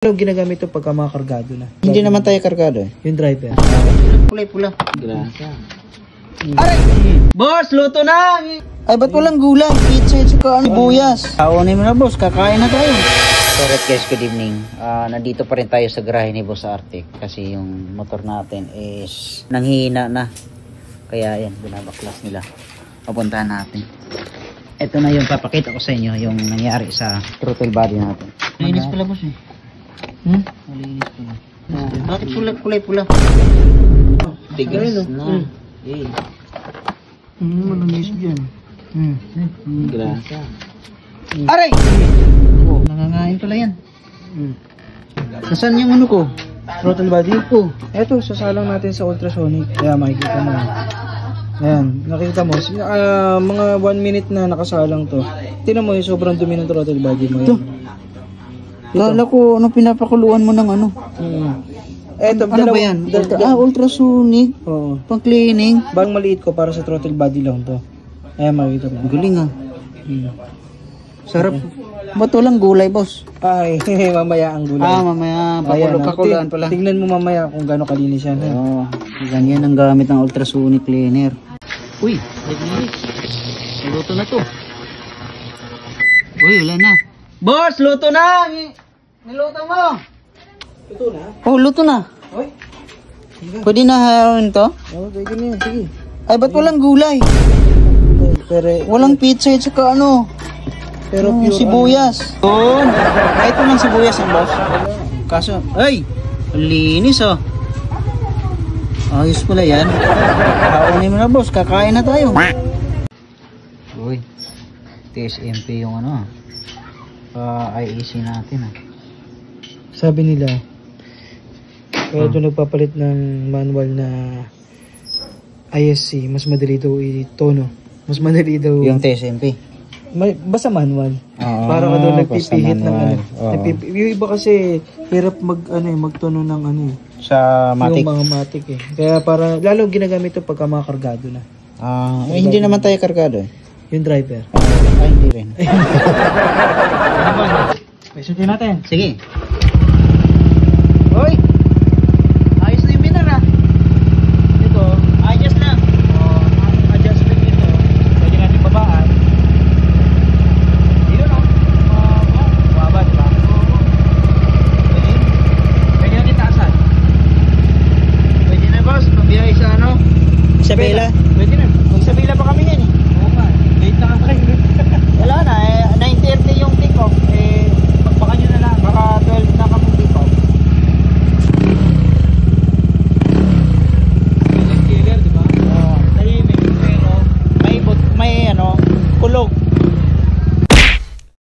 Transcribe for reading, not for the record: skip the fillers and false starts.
Ano ginagamit ito pagka mga kargado na? Hindi naman tayo kargado eh. Yung driver. Pula. Aray! Boss, luto na! Ay, ba't walang gulay? Pizza at saka buyas. Kaunin mo na, boss. Kakain na tayo. So, guys, good evening. Nandito pa rin tayo sa garahe ni Boss Artic kasi yung motor natin is nanghihina na. Kaya yan, binabaklas nila. Papuntahan natin. Ito na yung papakita ko sa inyo, yung nangyari sa throttle body natin. Malinis pala, boss eh. Malinis pala. Bakit kulay-pula? Tigas na. Malinis dyan. Grasa. Aray! Oh, nangangain pala yan. Nasaan yung ano ko? Throttle body ko. Eto, sasalang natin sa ultrasonic. Kaya makikita mo. Ayan, nakita mo. Mga 1 minute na nakasalang to. Tingnan mo yung sobrang dumi ng throttle body mo. Ito. Kala ko, ano pinapakuluan mo ng ano? Eto, Ano ba yan? Ultrasonic? Oo. Pang cleaning? Bang maliit ko para sa throttle body lang to. Ayan, makikita mo. Galing ah. Sarap. Ba't walang gulay, boss? Ay, mamaya ang gulay. Mamaya. Ayan, Pakuluan pala. Tingnan mo mamaya kung gaano kalinis yan. Oo. Ganyan ang gamit ng ultrasonic cleaner. Uy, naglinis. Luto na to. Uy, wala na. Boss, luto na! Niluto mo! Luto na? Oh, luto na. Oy. Pwede na hayarin to? Oo, pwede na yan. Sige. Ay, ba't walang gulay? Pero, Walang pizza at saka ano? pero pure Sibuyas. Doon. Kahit walang sibuyas ang boss. Kaso, ay! Ang linis oh. Ayos pala yan. Kaunin mo na, boss. Kakain na tayo. Uy. TSMP yung ano. IEC natin ah. Sabi nila, kaya doon nagpapalit ng manual na ISC, mas madali daw i-tono. Mas madali daw. Yung TSMP. Basta manual. Para ka doon nagpipihit ng ano. Yung iba kasi hirap magtono ng ano eh. Sa matic. Yung mga matic eh. Kaya para, lalo ginagamit ito pagka mga kargado na. Hindi naman tayo kargado eh. Yung driver. Ay, hindi rin. Pwede natin. Sige. Hoy!